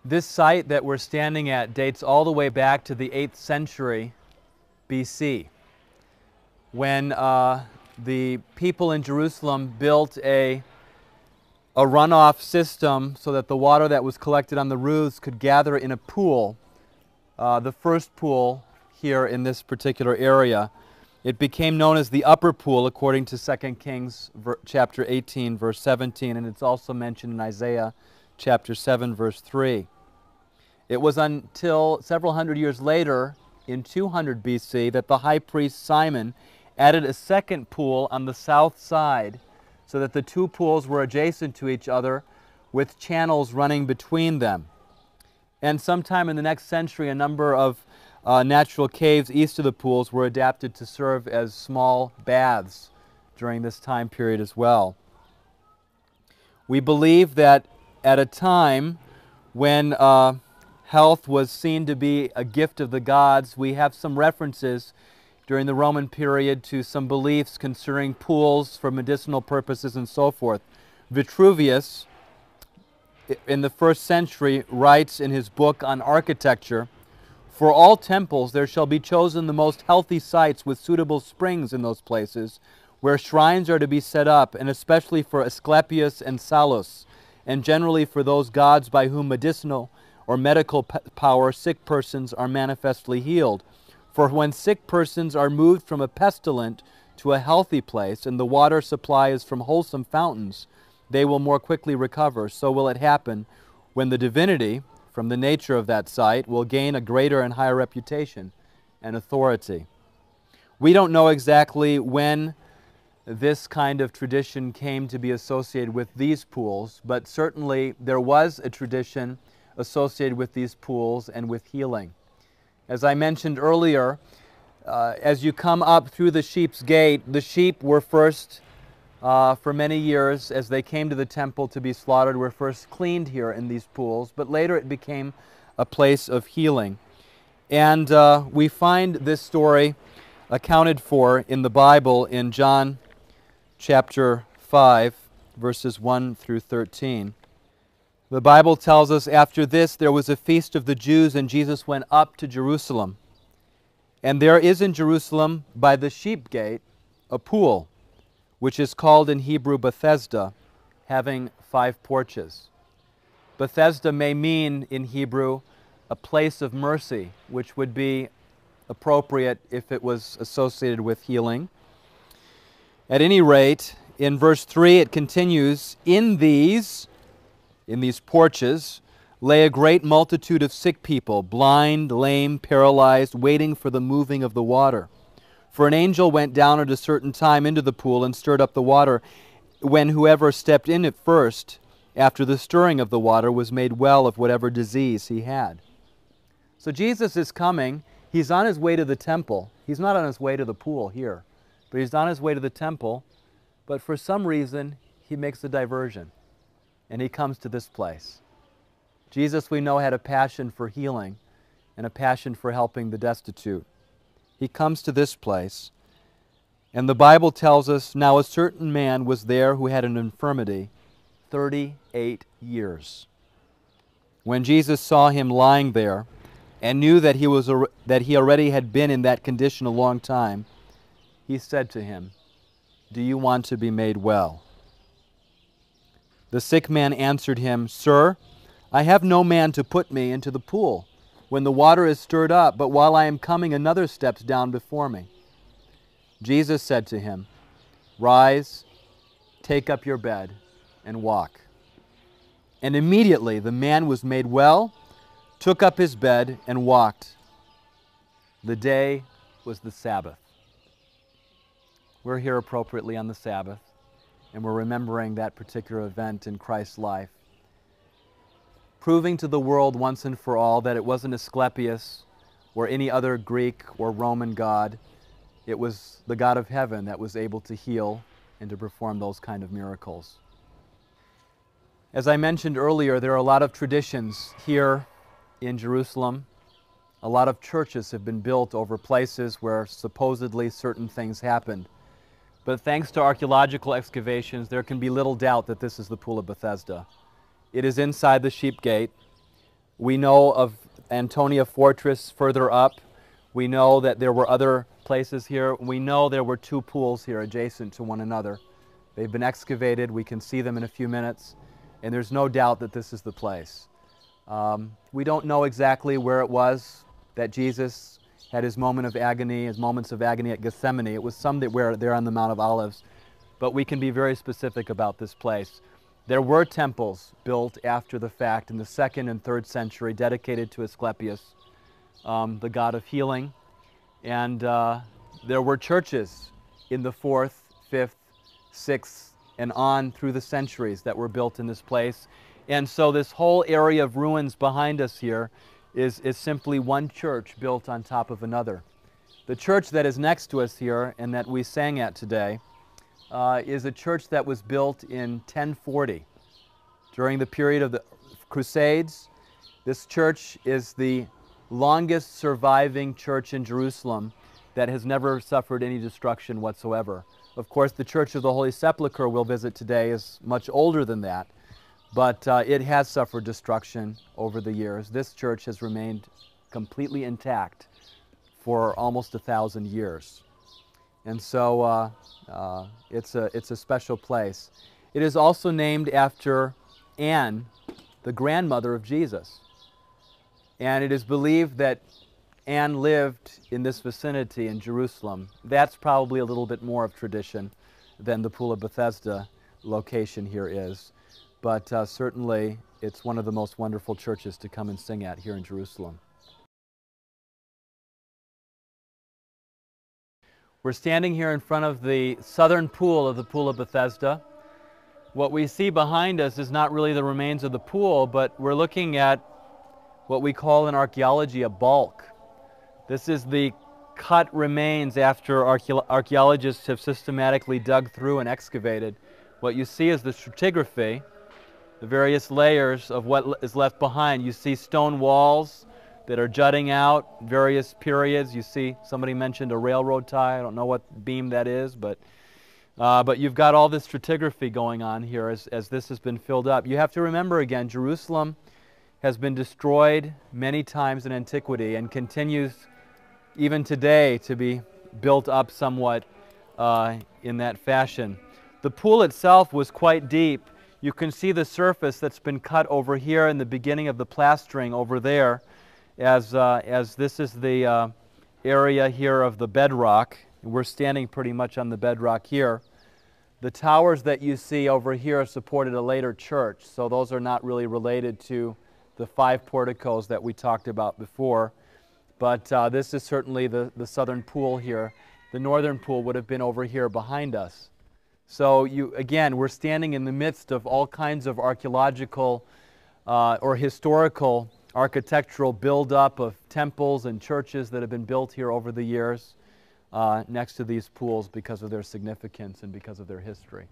This site that we're standing at dates all the way back to the 8th century BC, when the people in Jerusalem built a runoff system so that the water that was collected on the roofs could gather in a pool, the first pool here in this particular area. It became known as the upper pool according to 2 Kings chapter 18 verse 17, and it's also mentioned in Isaiah chapter 7 verse 3. It was until several hundred years later, in 200 BC, that the high priest Simon added a second pool on the south side so that the two pools were adjacent to each other with channels running between them. And sometime in the next century, a number of natural caves east of the pools were adapted to serve as small baths during this time period as well. We believe that at a time when health was seen to be a gift of the gods, we have some references during the Roman period to some beliefs concerning pools for medicinal purposes and so forth. Vitruvius, in the 1st century, writes in his book on architecture, "For all temples there shall be chosen the most healthy sites with suitable springs in those places, where shrines are to be set up, and especially for Asclepius and Salus, and generally for those gods by whom medicinal or medical power sick persons are manifestly healed. For when sick persons are moved from a pestilent to a healthy place, and the water supply is from wholesome fountains, they will more quickly recover. So will it happen when the divinity, from the nature of that site, will gain a greater and higher reputation and authority." We don't know exactly when this kind of tradition came to be associated with these pools, but certainly there was a tradition associated with these pools and with healing. As I mentioned earlier, as you come up through the Sheep's Gate, the sheep were first, for many years, as they came to the temple to be slaughtered, were first cleaned here in these pools, but later it became a place of healing. And we find this story accounted for in the Bible in John chapter 5, verses 1 through 13. The Bible tells us, "After this there was a feast of the Jews, and Jesus went up to Jerusalem. And there is in Jerusalem by the Sheep Gate a pool, which is called in Hebrew Betesda, having 5 porches." Betesda may mean in Hebrew a place of mercy, which would be appropriate if it was associated with healing. At any rate, in verse 3 it continues, In these porches lay a great multitude of sick people, blind, lame, paralyzed, waiting for the moving of the water. For an angel went down at a certain time into the pool and stirred up the water, when whoever stepped in it first, after the stirring of the water, was made well of whatever disease he had. So Jesus is coming. He's on his way to the temple. He's not on his way to the pool here, but he's on his way to the temple. But for some reason, he makes a diversion, and he comes to this place. Jesus, we know, had a passion for healing and a passion for helping the destitute. He comes to this place, and the Bible tells us, "Now a certain man was there who had an infirmity 38 years. When Jesus saw him lying there, and knew that he already had been in that condition a long time, he said to him, 'Do you want to be made well?' The sick man answered him, 'Sir, I have no man to put me into the pool when the water is stirred up, but while I am coming another steps down before me.' Jesus said to him, 'Rise, take up your bed, and walk.' And immediately the man was made well, took up his bed, and walked. The day was the Sabbath." We're here appropriately on the Sabbath, and we're remembering that particular event in Christ's life, proving to the world once and for all that it wasn't Asclepius or any other Greek or Roman god. It was the God of heaven that was able to heal and to perform those kind of miracles. As I mentioned earlier, there are a lot of traditions here in Jerusalem. A lot of churches have been built over places where supposedly certain things happened. But thanks to archaeological excavations, there can be little doubt that this is the Pool of Betesda. It is inside the Sheep Gate. We know of Antonia Fortress further up. We know that there were other places here. We know there were two pools here adjacent to one another. They've been excavated. We can see them in a few minutes. And there's no doubt that this is the place. We don't know exactly where it was that Jesus had his moment of agony, his moments of agony at Gethsemane. It was somewhere there on the Mount of Olives. But we can be very specific about this place. There were temples built after the fact in the 2nd and 3rd century dedicated to Asclepius, the god of healing. And there were churches in the 4th, 5th, 6th, and on through the centuries that were built in this place. And so this whole area of ruins behind us here is simply one church built on top of another. The church that is next to us here and that we sang at today is a church that was built in 1040. During the period of the Crusades, this church is the longest surviving church in Jerusalem that has never suffered any destruction whatsoever. Of course, the Church of the Holy Sepulchre we'll visit today is much older than that, but it has suffered destruction over the years. This church has remained completely intact for almost 1,000 years. And so it's a special place. It is also named after Anne, the grandmother of Jesus. And it is believed that Anne lived in this vicinity in Jerusalem. That's probably a little bit more of tradition than the Pool of Bethesda location here is. But certainly it's one of the most wonderful churches to come and sing at here in Jerusalem. We're standing here in front of the southern pool of the Pool of Bethesda. What we see behind us is not really the remains of the pool, but we're looking at what we call in archaeology a bulk. This is the cut remains after archaeologists have systematically dug through and excavated. What you see is the stratigraphy, the various layers of what is left behind. You see stone walls that are jutting out, various periods. You see somebody mentioned a railroad tie. I don't know what beam that is, but you've got all this stratigraphy going on here as this has been filled up. You have to remember again, Jerusalem has been destroyed many times in antiquity and continues even today to be built up somewhat in that fashion. The pool itself was quite deep. You can see the surface that's been cut over here in the beginning of the plastering over there as this is the area here of the bedrock. We're standing pretty much on the bedrock here. The towers that you see over here supported a later church, so those are not really related to the 5 porticos that we talked about before. But this is certainly the southern pool here. The northern pool would have been over here behind us. So again, we're standing in the midst of all kinds of archaeological or historical architectural buildup of temples and churches that have been built here over the years next to these pools because of their significance and because of their history.